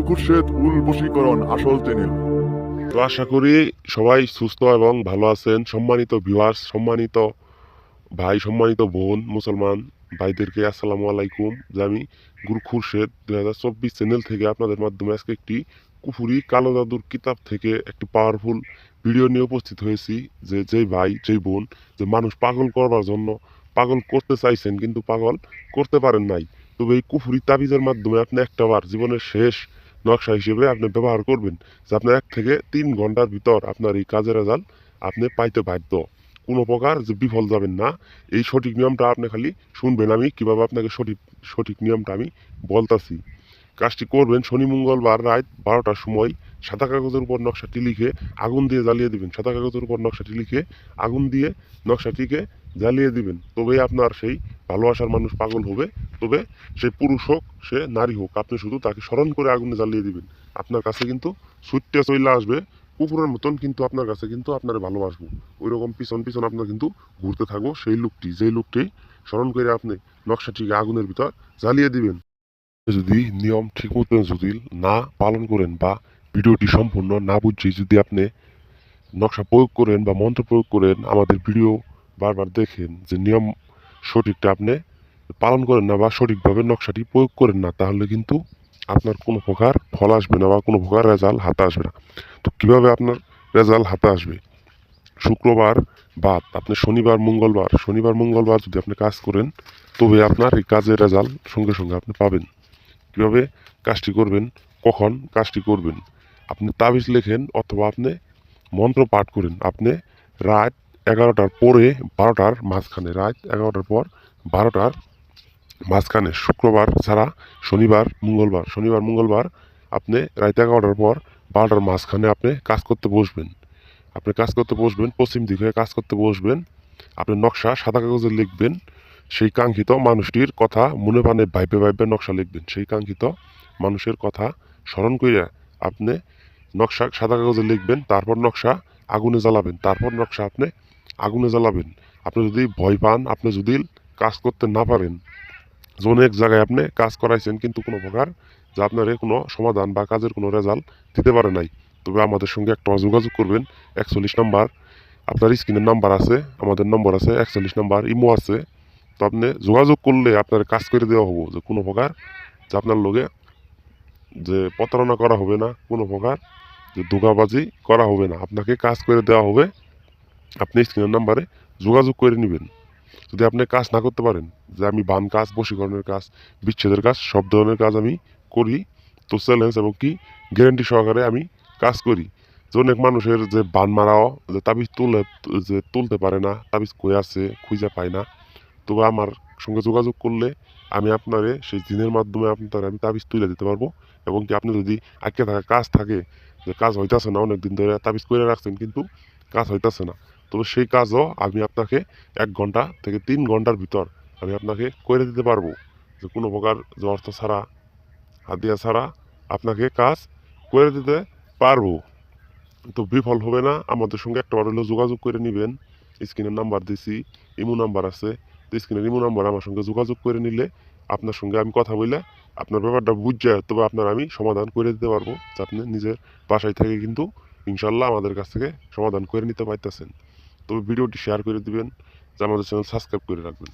খুরশেদ উল বশীকরণ আসল চ্যানেল। তো আশা করি সবাই সুস্থ এবং ভালো আছেন। সম্মানিত ভিউয়ার্স, সম্মানিত ভাই, সম্মানিত বোন, মুসলমান ভাইদেরকে আসসালামু আলাইকুম। যে আমি গুরু খুরশেদ 2024 চ্যানেল থেকে আপনাদের মাধ্যমে আজকে একটি কুফুরি কালো জাদুর কিতাব থেকে একটি পাওয়ারফুল ভিডিও নিয়ে উপস্থিত হয়েছি। যেই ভাই, যেই বোন, যে মানুষ পাগল করবার জন্য পাগল করতে চাইছেন কিন্তু পাগল করতে পারেন নাই, তবে এই কুফুরি তাবিজের মাধ্যমে আপনি একটাবার জীবনের শেষ নকশা হিসেবে আপনি ব্যবহার করবেন, যে আপনার 1 থেকে 3 ঘন্টার ভিতর আপনার এই কাজের রেজাল্ট আপনি পাইতে বাধ্য। কোনো প্রকার যে বিফল যাবেন না, এই সঠিক নিয়মটা আপনি খালি শুনবেন। আমি কিভাবে আপনাকে সঠিক সঠিক নিয়মটা আমি বলতাছি। কাজটি করবেন শনি মঙ্গলবার রাত 12টার সময়। সাদা কাগজের উপর নকশাটি লিখে আগুন দিয়ে জ্বালিয়ে দিবেন। সাদা কাগজের উপর নকশাটি লিখে আগুন দিয়ে নকশাটিকে জ্বালিয়ে দিবেন। তবেই আপনার সেই ভালোবাসার মানুষ পাগল হবে। তবে সে পুরুষ হোক, সে নারী হোক, আপনি শুধু তাকে স্মরণ করে আগুনে জ্বালিয়ে দিবেন। আপনার কাছে কিন্তু ছুটতে চলে আসবে কুকুরের মতন, কিন্তু আপনার কাছে কিন্তু আপনার ভালোবাসবো। ওই রকম পিছন পিছন আপনার কিন্তু ঘুরতে থাকবো সেই লোকটি, যেই লোকটি স্মরণ করে আপনি নকশাটিকে আগুনের ভিতর জ্বালিয়ে দিবেন। যদি নিয়ম ঠিক মতো যদি না পালন করেন বা ভিডিওটি সম্পূর্ণ না বুঝে যদি আপনি নকশা প্রয়োগ করেন বা মন্ত্র প্রয়োগ করেন, আমাদের ভিডিও বারবার দেখেন যে নিয়ম সঠিকটা আপনি পালন করেন না বা সঠিকভাবে নকশাটি প্রয়োগ করেন না, তাহলে কিন্তু আপনার কোনো প্রকার ফল আসবে না বা কোনো প্রকার রেজাল্ট হাতে আসবে না। তো কীভাবে আপনার রেজাল্ট হাতে আসবে? শুক্রবার বাদ আপনি শনিবার মঙ্গলবার যদি আপনি কাজ করেন, তবে আপনার এই কাজের রেজাল্ট সঙ্গে সঙ্গে আপনি পাবেন। কীভাবে কাজটি করবেন, কখন কাজটি করবেন? আপনি তাবিজ লেখেন অথবা আপনি মন্ত্র পাঠ করেন। আপনি রাত 11টার পরে 12টার মাঝখানে, রাত 11টার পর 12টার মাঝখানে, শুক্রবার ছাড়া শনিবার মঙ্গলবার আপনি রাত 11টার পর 12টার মাঝখানে আপনি কাজ করতে বসবেন। আপনি কাজ করতে বসবেন, পশ্চিম দিকে কাজ করতে বসবেন। আপনি নকশা সাদা কাগজে লিখবেন। সেই কাঙ্ক্ষিত মানুষটির কথা মনে প্রাণে ভাইবে নকশা লিখবেন। সেই কাঙ্ক্ষিত মানুষের কথা স্মরণ করে আপনি নকশা সাদা কাগজে লিখবেন। তারপর নকশা আগুনে জ্বালাবেন। আপনি যদি ভয় পান, আপনি যদি কাজ করতে না পারেন, অনেক জায়গায় আপনি কাজ করাইছেন কিন্তু কোনো প্রকার যে আপনার কোনো সমাধান বা কাজের কোনো রেজাল্ট দিতে পারে নাই, তবে আমাদের সঙ্গে একটা যোগাযোগ করবেন। 41 নাম্বার আপনার স্ক্রিনের নাম্বার আছে, আমাদের নম্বর আছে 41 নাম্বার, ইমো আছে। তো আপনি যোগাযোগ করলে আপনার কাজ করে দেওয়া হবো, যে কোনো প্রকার যে আপনার লগে যে প্রতারণা করা হবে না, কোনো প্রকার যে ধোঁকাবাজি করা হবে না, আপনাকে কাজ করে দেওয়া হবে। আপনি স্ক্রিনের নাম্বারে যোগাযোগ করে নেবেন। যদি আপনি কাজ না করতে পারেন, যে আমি বান কাজ, বশীকরণের কাজ, বিচ্ছেদের কাজ, সব ধরনের কাজ আমি করি, তো চ্যালেঞ্জ এবং কি গ্যারেন্টি সহকারে আমি কাজ করি। যে অনেক মানুষের যে বান মারাও, যে তাবিজ তুলতে পারে না, তাবিজ কই আছে খুঁজে পায় না, তবে আমার সঙ্গে যোগাযোগ করলে আমি আপনারে সেই দিনের মাধ্যমে আপনার আমি তাবিজ তুলে দিতে পারবো। এবং কি আপনি যদি আটকে থাকা কাজ থাকে, যে কাজ হইতেছে না, অনেক দিন ধরে তাবিজ করে রাখছেন কিন্তু কাজ হইতেছে না, তবে সেই কাজও আমি আপনাকে 1 ঘন্টা থেকে 3 ঘন্টার ভিতর আমি আপনাকে করে দিতে পারবো। যে কোনো প্রকার যে অর্থ ছাড়া, হাতিয়া ছাড়া আপনাকে কাজ করে দিতে পারবো। তো বিফল হবে না। আমাদের সঙ্গে একটাবার হলেও যোগাযোগ করে নেবেন। স্ক্রিনের নাম্বার দিছি, ইমো নাম্বার আছে। তো স্ক্রিনের ইমো নাম্বার আমার সঙ্গে যোগাযোগ করে নিলে আপনার সঙ্গে আমি কথা বলে আপনার ব্যাপারটা বুঝে তবে আপনার আমি সমাধান করে দিতে পারবো, যে আপনি নিজের বাসায় থেকে কিন্তু ইনশাল্লাহ আমাদের কাছ থেকে সমাধান করে নিতে পারতেছেন। তবে ভিডিওটি শেয়ার করে দিবেন, যে আমাদের চ্যানেল সাবস্ক্রাইব করে রাখবেন।